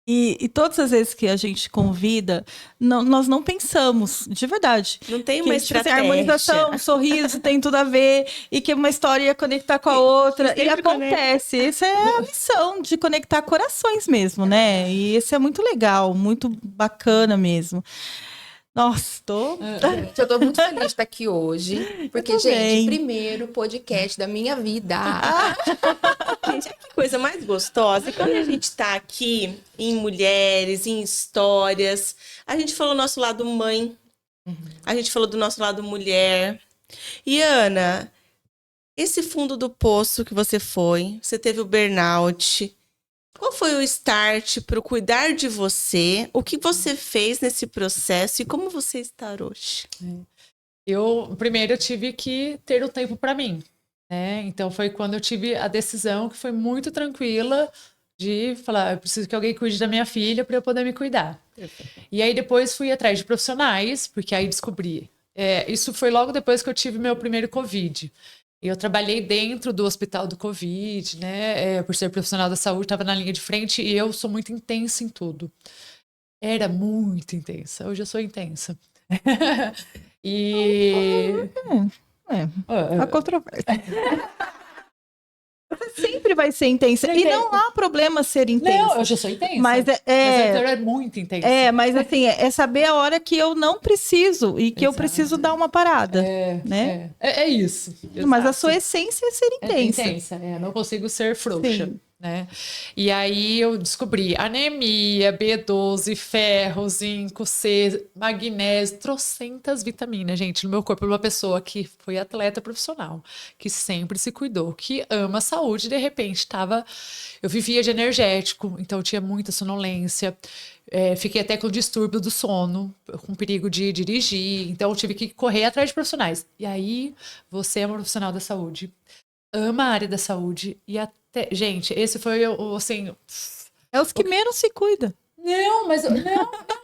E todas as vezes que a gente convida, nós não pensamos, de verdade. Não tem uma estratégia. A harmonização, um sorriso tem tudo a ver, e que uma história ia conectar com a outra. E acontece. Essa é a missão, de conectar corações mesmo, né? E esse é muito legal, muito bacana mesmo. Nossa, Gente, eu tô muito feliz de estar aqui hoje. Porque, gente, primeiro podcast da minha vida. Gente, que coisa mais gostosa. E quando a gente tá aqui em mulheres, em histórias, a gente falou do nosso lado mãe, a gente falou do nosso lado mulher. E, Ana, esse fundo do poço que você teve o burnout. Qual foi o start para cuidar de você? O que você fez nesse processo e como você está hoje? Primeiro eu tive que ter o tempo para mim, né? Então foi quando eu tive a decisão que foi muito tranquila de falar, eu preciso que alguém cuide da minha filha para eu poder me cuidar. E aí depois fui atrás de profissionais, porque aí descobri. Isso foi logo depois que eu tive meu primeiro Covid. Eu trabalhei dentro do hospital do Covid, né? Por ser profissional da saúde, estava na linha de frente e eu sou muito intensa em tudo. Era muito intensa. Hoje eu sou intensa. A controvérsia. Você sempre vai ser intensa. E não há problema ser intensa. Não, eu já sou intensa. Mas eu é muito intensa. Mas assim, é saber a hora que eu não preciso e que eu preciso dar uma parada. Né? É isso. Mas exato. a sua essência é ser intensa. Intensa, não consigo ser frouxa. Né? E aí eu descobri anemia, B12, ferro, zinco, C, magnésio, trocentas vitaminas, gente, no meu corpo. Uma pessoa que foi atleta profissional, que sempre se cuidou, que ama a saúde, de repente eu vivia de energético, então eu tinha muita sonolência, fiquei até com distúrbio do sono, com perigo de dirigir, então eu tive que correr atrás de profissionais. E aí, você é uma profissional da saúde, ama a área da saúde e gente, esse foi assim. É os que menos se cuidam. Não, mas não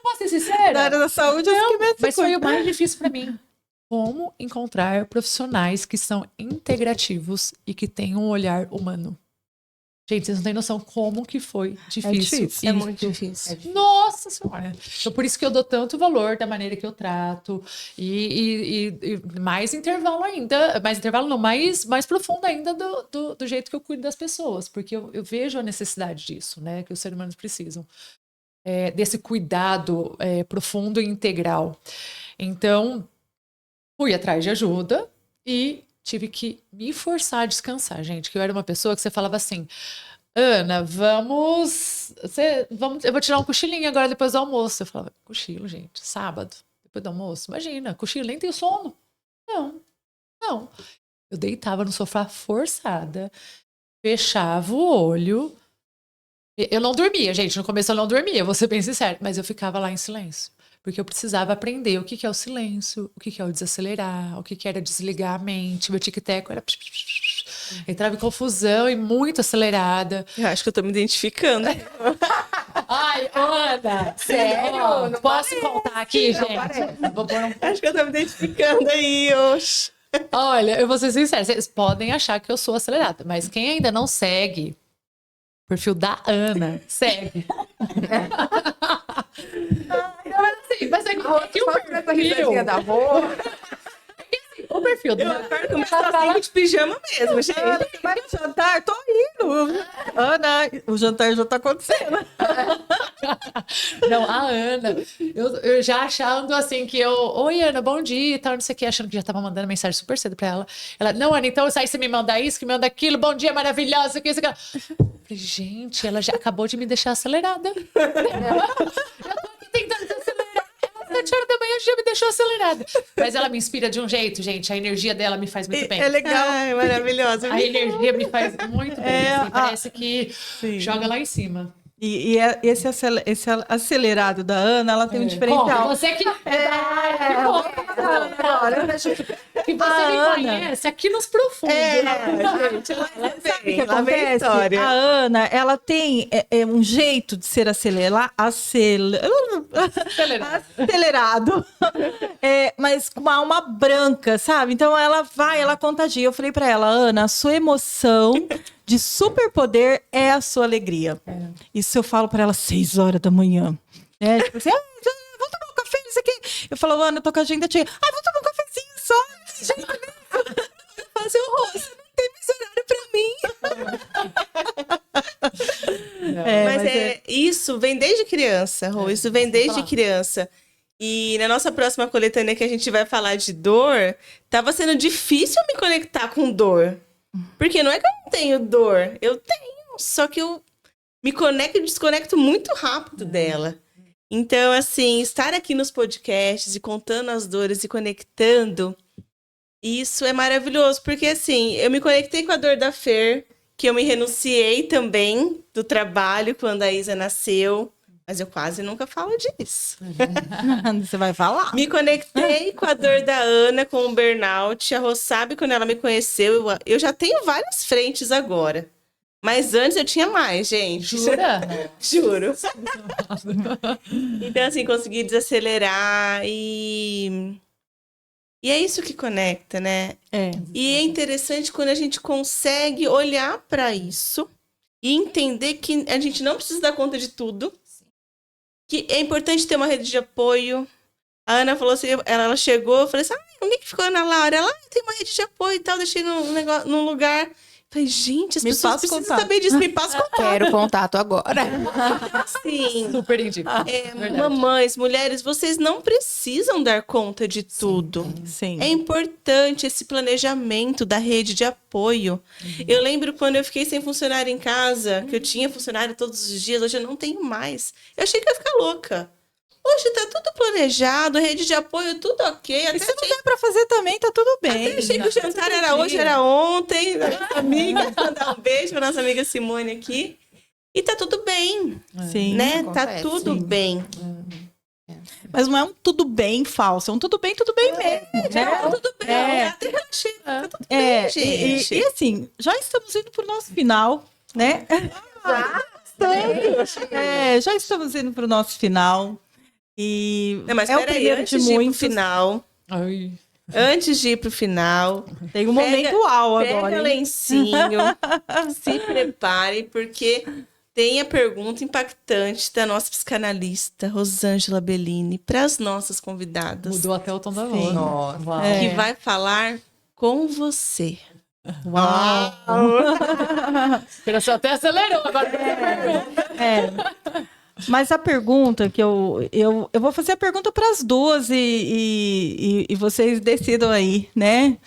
posso ser sincera. Na área da saúde, é os que menos se cuidam. Mas foi o mais difícil para mim. Como encontrar profissionais que são integrativos e que têm um olhar humano. Gente, vocês não têm noção como que foi difícil. É muito difícil. Nossa Senhora! Então, por isso que eu dou tanto valor da maneira que eu trato. E mais intervalo ainda. Mais intervalo não, mais profundo ainda do jeito que eu cuido das pessoas. Porque eu vejo a necessidade disso, né? Que os seres humanos precisam. Desse cuidado profundo e integral. Então, fui atrás de ajuda e tive que me forçar a descansar, gente. Que eu era uma pessoa que você falava assim, Ana, eu vou tirar um cochilinho agora depois do almoço. Eu falava, cochilo, gente, sábado, depois do almoço. Imagina, cochilo, nem tenho sono. Não. Eu deitava no sofá forçada, fechava o olho. Eu não dormia, gente. No começo eu não dormia, vou ser bem sincera. Mas eu ficava lá em silêncio. Porque eu precisava aprender o que é o silêncio, o que é o desacelerar, o que era desligar a mente. Meu tic-teco era... Entrava em confusão e muito acelerada. Eu acho que eu tô me identificando. Ai, Ana! Sério? Não posso contar aqui, gente? Acho que eu tô me identificando aí, oxe. Olha, eu vou ser sincera. Vocês podem achar que eu sou acelerada, mas quem ainda não segue o perfil da Ana, segue. Mas é que o perfil... da avó. o perfil do Eu acordo com meus de pijama mesmo, gente. Ana, você vai no jantar? Tô indo. Ana, o jantar já tá acontecendo. Não, a Ana, eu já achando assim que oi Ana, bom dia e tal, não sei o que, achando que já tava mandando mensagem super cedo pra ela. Ela, não, Ana, então aí você me manda isso, que me manda aquilo, bom dia, maravilhosa, isso aqui. Falei, gente, ela já acabou de me deixar acelerada. Eu tô aqui tentando acelerar. Ela, 7 horas da manhã, já me deixou acelerada. Mas ela me inspira de um jeito, gente, a energia dela me faz muito bem. É legal. Ai, maravilhosa. A energia me faz muito bem, assim, parece que sim. joga lá em cima. Esse acelerado da Ana, ela tem um diferencial. Conta, você que... Que você me Ana. conhece aqui nos profundos. Gente, Sabe o que lá vem a acontece? história. A Ana, ela tem um jeito de ser acelerado, mas com uma alma branca, sabe? Então ela contagia. Eu falei pra ela, Ana, a sua emoção de superpoder é a sua alegria. Isso eu falo pra ela 6 horas da manhã. Tipo assim, vamos tomar um café, isso aqui. Eu falo, Ana, eu tô com a agenda cheia. Vamos tomar um cafezinho só. Gente, fazer o rosto. Não tem esse horário pra mim. Mas isso vem desde criança, Rô. Isso vem desde criança. E na nossa próxima coletânea que a gente vai falar de dor, tava sendo difícil me conectar com dor. Porque não é que eu não tenho dor. Eu tenho, só que eu me conecto e desconecto muito rápido dela. Então, assim, estar aqui nos podcasts e contando as dores e conectando, isso é maravilhoso. Porque, assim, eu me conectei com a dor da Fer, que eu me renunciei também do trabalho quando a Isa nasceu. Mas eu quase nunca falo disso. Você vai falar. Me conectei com a dor da Ana, com o burnout. A Rô sabe, quando ela me conheceu, eu já tenho várias frentes agora. Mas antes eu tinha mais, gente. Jura? Juro. Então, assim, consegui desacelerar e é isso que conecta, né? E é interessante quando a gente consegue olhar para isso e entender que a gente não precisa dar conta de tudo. Que é importante ter uma rede de apoio. A Ana falou assim, ela chegou, eu falei assim, onde é que ficou a Ana Laura? Ela, tem uma rede de apoio e tal, deixei num lugar. Falei, gente, as pessoas precisam saber disso, me passa contato. Quero contato agora. Sim. Super indico. Mamães, mulheres, vocês não precisam dar conta de tudo. Sim. É importante esse planejamento da rede de apoio. Eu lembro quando eu fiquei sem funcionário em casa, que eu tinha funcionário todos os dias, hoje eu não tenho mais. Eu achei que eu ia ficar louca. Hoje tá tudo planejado, rede de apoio, tudo ok. Até E se não der pra fazer também, tá tudo bem. até achei que o jantar era hoje, era ontem. Nossa amiga, mandar um beijo pra nossa amiga Simone aqui. E tá tudo bem, Sim. né? Tá acontece, tudo sim. bem. Mas não é um tudo bem falso, é um tudo bem mesmo. Né? Tá tudo bem. Até relaxei. Tá tudo bem, gente. E assim, já estamos indo pro nosso final, né? Já estamos indo pro nosso final. E Não, mas é o peraí, primeiro antes de de ir pro muitos. final, Ai. antes de ir pro final, Tem um momento uau pega agora. hein? lencinho, se prepare, porque tem a pergunta impactante da nossa psicanalista, Rosângela Bellini, para as nossas convidadas, Mudou até o tom da Sim. voz. Nossa. Uau. que vai falar com você. Uau! Você até acelerou agora. Mas a pergunta que eu vou fazer a pergunta para as duas e vocês decidam aí, né?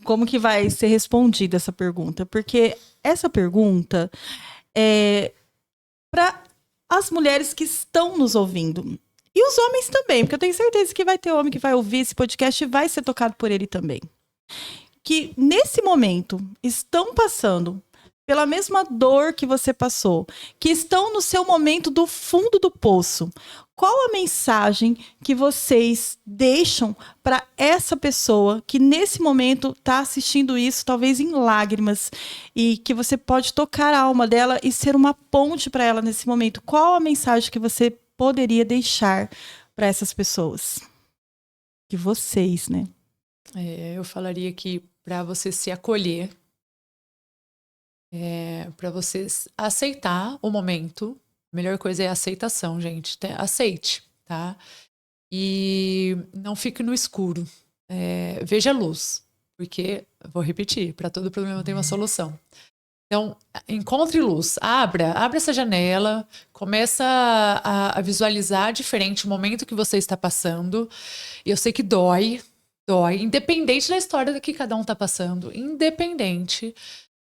Como que vai ser respondida essa pergunta? Porque essa pergunta é para as mulheres que estão nos ouvindo. E os homens também, porque eu tenho certeza que vai ter homem que vai ouvir esse podcast e vai ser tocado por ele também. Que nesse momento estão passando pela mesma dor que você passou, que estão no seu momento do fundo do poço. Qual a mensagem que vocês deixam para essa pessoa que nesse momento está assistindo isso, talvez em lágrimas, e que você pode tocar a alma dela e ser uma ponte para ela nesse momento? Qual a mensagem que você poderia deixar para essas pessoas? Que vocês, né? Eu falaria que para você se acolher, para você aceitar o momento, a melhor coisa é a aceitação, gente. Aceite, tá? E não fique no escuro. veja a luz, porque, vou repetir, para todo problema tem uma solução. Então, encontre luz, abra essa janela, começa a visualizar diferente o momento que você está passando. E eu sei que dói, independente da história que cada um está passando, independente,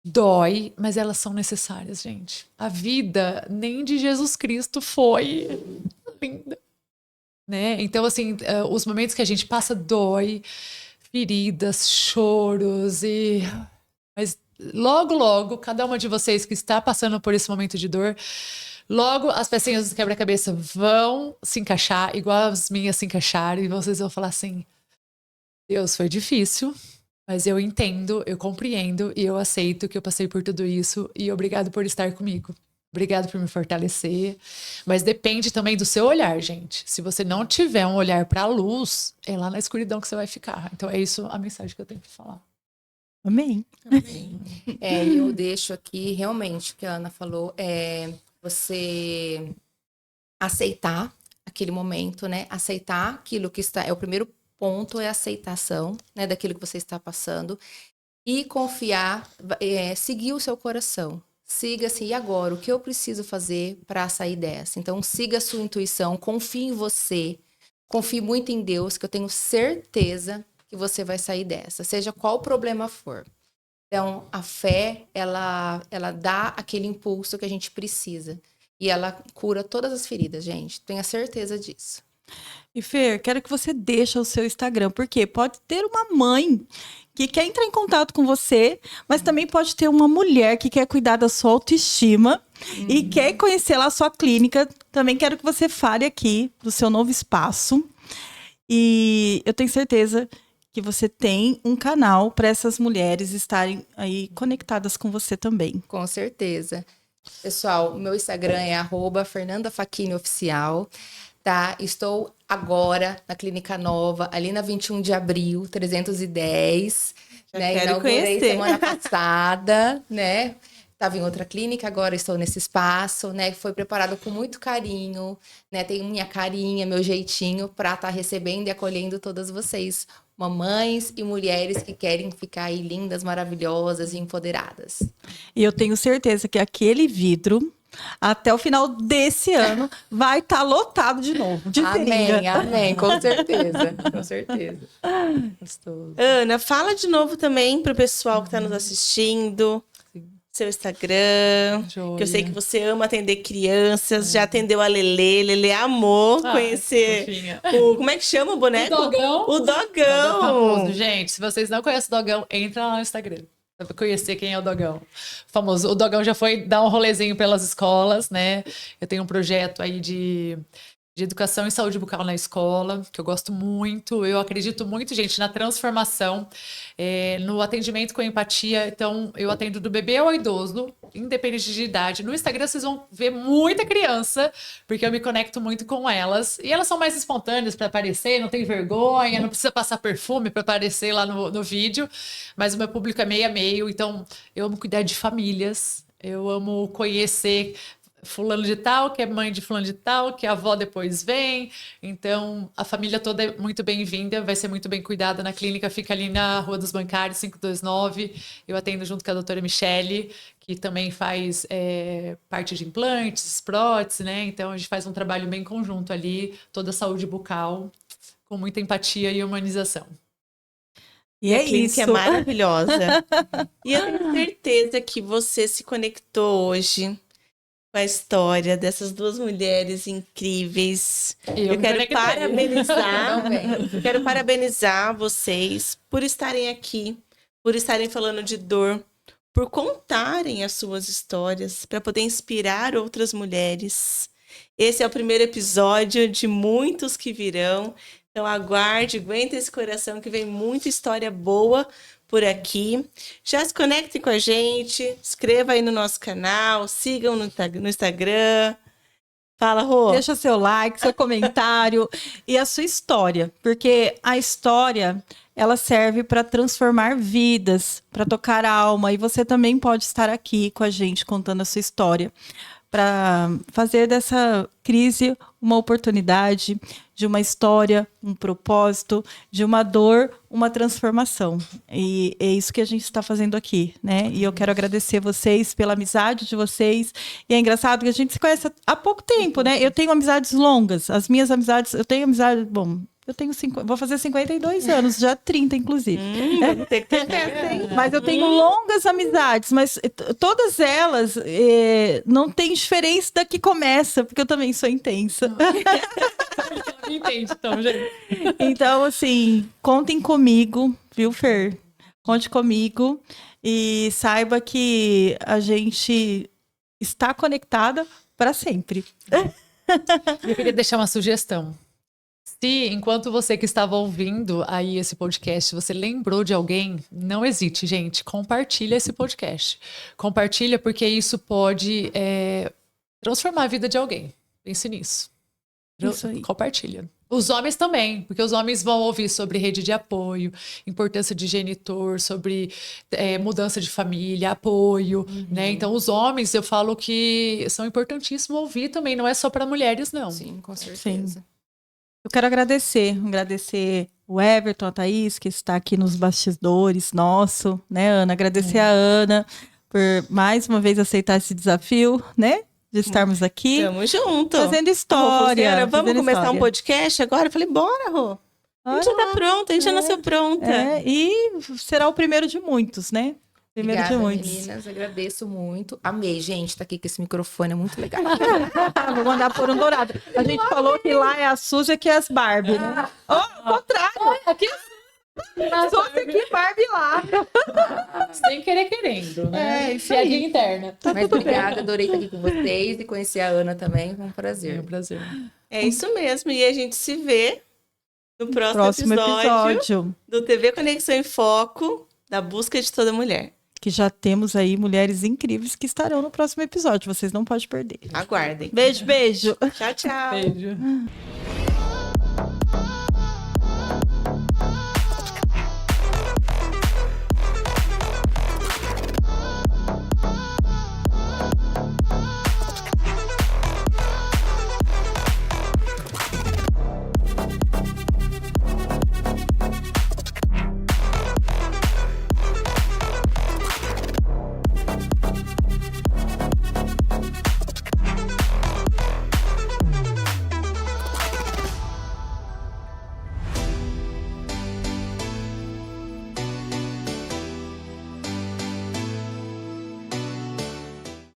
dói, mas elas são necessárias, gente. A vida nem de Jesus Cristo foi linda, né? Então, assim, os momentos que a gente passa dói, feridas, choros mas logo, logo, cada uma de vocês que está passando por esse momento de dor, logo as pecinhas do quebra-cabeça vão se encaixar, igual as minhas se encaixaram, e vocês vão falar assim: Deus, foi difícil, mas eu entendo, eu compreendo e eu aceito que eu passei por tudo isso, e obrigado por estar comigo. Obrigado por me fortalecer. Mas depende também do seu olhar, gente. Se você não tiver um olhar para a luz, é lá na escuridão que você vai ficar. Então é isso a mensagem que eu tenho para falar. Amém. Eu deixo aqui realmente o que a Ana falou, você aceitar aquele momento, né? Aceitar aquilo que está. O primeiro ponto é a aceitação, né, daquilo que você está passando, e confiar, seguir o seu coração. Siga assim, e agora? O que eu preciso fazer para sair dessa? Então, siga a sua intuição, confie em você, confie muito em Deus, que eu tenho certeza que você vai sair dessa, seja qual o problema for. Então, a fé, ela dá aquele impulso que a gente precisa. E ela cura todas as feridas, gente. Tenha certeza disso. E Fer, quero que você deixe o seu Instagram, porque pode ter uma mãe que quer entrar em contato com você, mas também pode ter uma mulher que quer cuidar da sua autoestima e quer conhecer lá a sua clínica. Também quero que você fale aqui do seu novo espaço. E eu tenho certeza que você tem um canal para essas mulheres estarem aí conectadas com você também. Com certeza. Pessoal, meu Instagram é @FernandaFacchiniOficial. Tá? Estou agora na Clínica Nova, ali na 21 de abril, 310. Já quero inaugurei conhecer. semana passada, né? Estava em outra clínica, agora estou nesse espaço, né? Foi preparado com muito carinho, né? Tenho minha carinha, meu jeitinho para estar recebendo e acolhendo todas vocês, mamães e mulheres que querem ficar aí lindas, maravilhosas e empoderadas. E eu tenho certeza que aquele vidro, até o final desse ano, vai estar lotado de novo, de seringa. Amém, amém, com certeza, com certeza. Gostoso. Ana, fala de novo também para o pessoal que está nos assistindo. Seu Instagram, Joia. que eu sei que você ama atender crianças, já atendeu a Lelê, Lelê amou conhecer fofinha. como é que chama o boneco? O Dogão. O Dogão Dogão. famoso. Gente, se vocês não conhecem o Dogão, entra lá no Instagram pra conhecer quem é o Dogão. Famoso. O Dogão já foi dar um rolezinho pelas escolas, né? Eu tenho um projeto aí de educação e saúde bucal na escola, que eu gosto muito. Eu acredito muito, gente, na transformação, no atendimento com empatia. Então, eu atendo do bebê ao idoso, independente de idade. No Instagram, vocês vão ver muita criança, porque eu me conecto muito com elas. E elas são mais espontâneas para aparecer, não tem vergonha, não precisa passar perfume para aparecer lá no vídeo. Mas o meu público é meio a meio, então eu amo cuidar de famílias. Eu amo conhecer fulano de tal, que é mãe de fulano de tal, que a avó depois vem. Então, a família toda é muito bem-vinda, vai ser muito bem cuidada na clínica. Fica ali na Rua dos Bancários, 529. Eu atendo junto com a doutora Michele, que também faz parte de implantes, próteses, né? Então, a gente faz um trabalho bem conjunto ali, toda a saúde bucal, com muita empatia e humanização. E a é clínica isso. é maravilhosa. E eu tenho certeza que você se conectou hoje com a história dessas duas mulheres incríveis. Eu quero parabenizar vocês por estarem aqui, por estarem falando de dor, por contarem as suas histórias, para poder inspirar outras mulheres. Esse é o primeiro episódio de muitos que virão. Então aguarde, aguenta esse coração que vem muita história boa por aqui. Já se conectem com a gente, inscreva aí no nosso canal, sigam no Instagram. Fala, Rô. Deixa seu like, seu comentário e a sua história, porque a história, ela serve para transformar vidas, para tocar a alma, e você também pode estar aqui com a gente contando a sua história, para fazer dessa crise uma oportunidade, de uma história, um propósito, de uma dor, uma transformação. E é isso que a gente está fazendo aqui, né? E eu quero agradecer vocês pela amizade de vocês. E é engraçado que a gente se conhece há pouco tempo, né? Eu tenho amizades longas. As minhas amizades, eu tenho amizade, bom, eu tenho vou fazer 52 anos, já 30, inclusive. Tem que ter festa, hein? Mas eu tenho longas amizades, mas todas elas não tem diferença da que começa, porque eu também sou intensa. Entende, então, gente. Então, assim, contem comigo, viu, Fer? Conte comigo e saiba que a gente está conectada para sempre. Eu queria deixar uma sugestão. Se, enquanto você que estava ouvindo aí esse podcast, você lembrou de alguém, não hesite, gente, compartilha esse podcast. Compartilha porque isso pode transformar a vida de alguém. Pense nisso. Isso aí. Compartilha. Os homens também, porque os homens vão ouvir sobre rede de apoio, importância de genitor, sobre mudança de família, apoio, né? Então, os homens, eu falo que são importantíssimos ouvir também, não é só para mulheres, não. Sim, com certeza. Sim. Eu quero agradecer o Everton, a Thaís, que está aqui nos bastidores nosso, né, Ana? Agradecer a Ana por mais uma vez aceitar esse desafio, né? De estarmos aqui. Tamo junto. Fazendo A história. Rô falou assim, vamos fazendo começar história. um podcast agora? Eu falei, bora, Rô. A gente já tá pronta, a gente já nasceu pronta. E será o primeiro de muitos, né? Primeiro Obrigada, de muitos. meninas. Agradeço muito. Amei, gente, tá aqui com esse microfone, é muito legal. Vou mandar por um dourado. A gente falou que lá é a Suzy e aqui é as Barbie, né? Ao contrário. Aqui Suzy aqui, Barbie lá. sem querer querendo, né? Isso aí. Piadinha interna. Mas obrigada, adorei estar aqui com vocês e conhecer a Ana também, foi um É prazer. um prazer. É isso mesmo. E a gente se vê no próximo, episódio episódio. do TV Conexão em Foco, da busca de toda mulher. Que já temos aí mulheres incríveis que estarão no próximo episódio. Vocês não podem perder. Aguardem. Beijo, beijo. Tchau, tchau. Beijo.